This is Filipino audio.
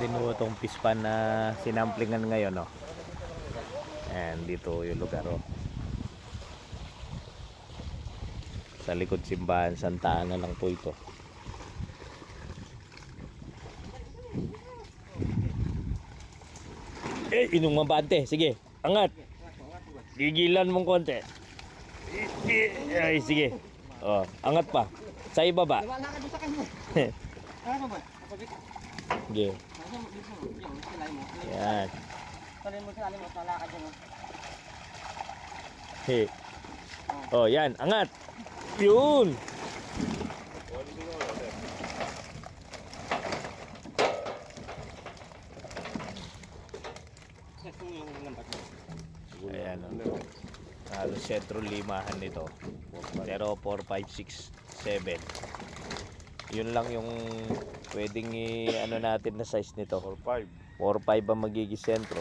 din po itong pispan na sinamplingan ngayon, no? And dito yung lugar, oh. Sa likod simbahan Santa Ana lang po ito. Inong mabante. Sige, angat. Gigilan mong konti. Ay, sige. Oh, angat pa. Sa ibaba. Wala ka doon sa kanya. Ano ba? Sige. Yan. Tuloy mo sa alim mo, wala ka dyan. Hey. Oh, yan. Angat. Yun. Ayan, oh. Halos sentro limahan nito. Pero 4, 5, 6, 7. Yun lang yung pwedeng ano natin na size nito. 4-5. 4, 5 ang magiging sentro.